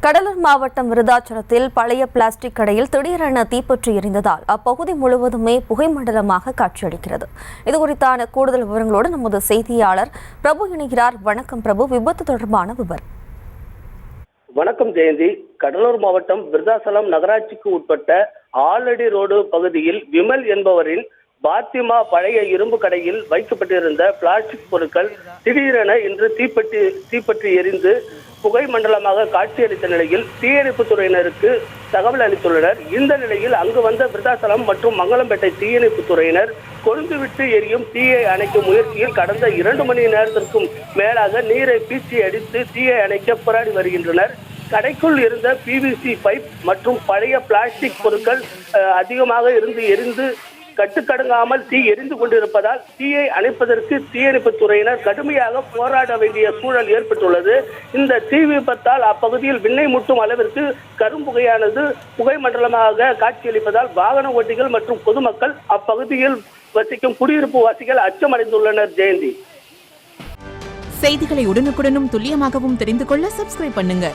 கடலூர் மாவட்டம் விருதாச்சலத்தில் பழைய பிளாஸ்டிக் கடையில் திடீரென தீப்பற்றி எரிந்ததால் அப்பகுதி முழுவதுமே புகை மண்டலமாக காட்சியளிக்கிறது. இதுகுறித்தான கூடுதல் விவரங்களோடு நமது செய்தியாளர் பிரபு இணைகிறார். வணக்கம் பிரபு, விபத்து தொடர்பான விவரம். வணக்கம் ஜெயந்தி. கடலூர் மாவட்டம் விருதாச்சலம் நகராட்சிக்கு உட்பட்ட ஆலடி ரோடு பகுதியில் விமல் என்பவரின் பாத்திமா பழைய இரும்பு கடையில் வைக்கப்பட்டிருந்த பிளாஸ்டிக் பொருட்கள் திடீரென இன்று தீப்பற்றி எரிந்து புகை மண்டலமாக காட்சியளித்த நிலையில் தீயணைப்பு துறையினருக்கு தகவல் அளித்துள்ளனர். இந்த நிலையில் அங்கு வந்த விருதாச்சலம் மற்றும் மங்களம்பேட்டை தீயணைப்பு துறையினர் கொழுந்துவிட்டு எரியும் தீயை அணைக்கும் முயற்சியில் கடந்த 2 மணி நேரத்திற்கும் மேலாக நீரை பீச்சி அடித்து தீயை அணைக்க போராடி வருகின்றனர். கடைக்குள் இருந்த PVC பைப் மற்றும் பழைய பிளாஸ்டிக் பொருட்கள் அதிகமாக எரிந்து கட்டுக்கடங்காமல் தீ எரிந்து கொண்டிருப்பதால் தீயை அணைப்பதற்கு தீயணைப்பு துறையினர் கடுமையாக போராட வேண்டிய சூழல் ஏற்பட்டுள்ளது. இந்த தீ விபத்தால் அப்பகுதியில் விண்ணை முட்டும் அளவிற்கு கரும்புகையானது புகை மண்டலமாக காட்சியளிப்பதால் வாகன ஓட்டிகள் மற்றும் பொதுமக்கள் அப்பகுதியில் வசிக்கும் குடியிருப்பு வாசிகள் அச்சமடைந்துள்ளனர். ஜெயந்தி, செய்திகளை உடனுக்குடனும் துல்லியமாகவும் தெரிந்து கொள்ள சப்ஸ்கிரைப் பண்ணுங்க.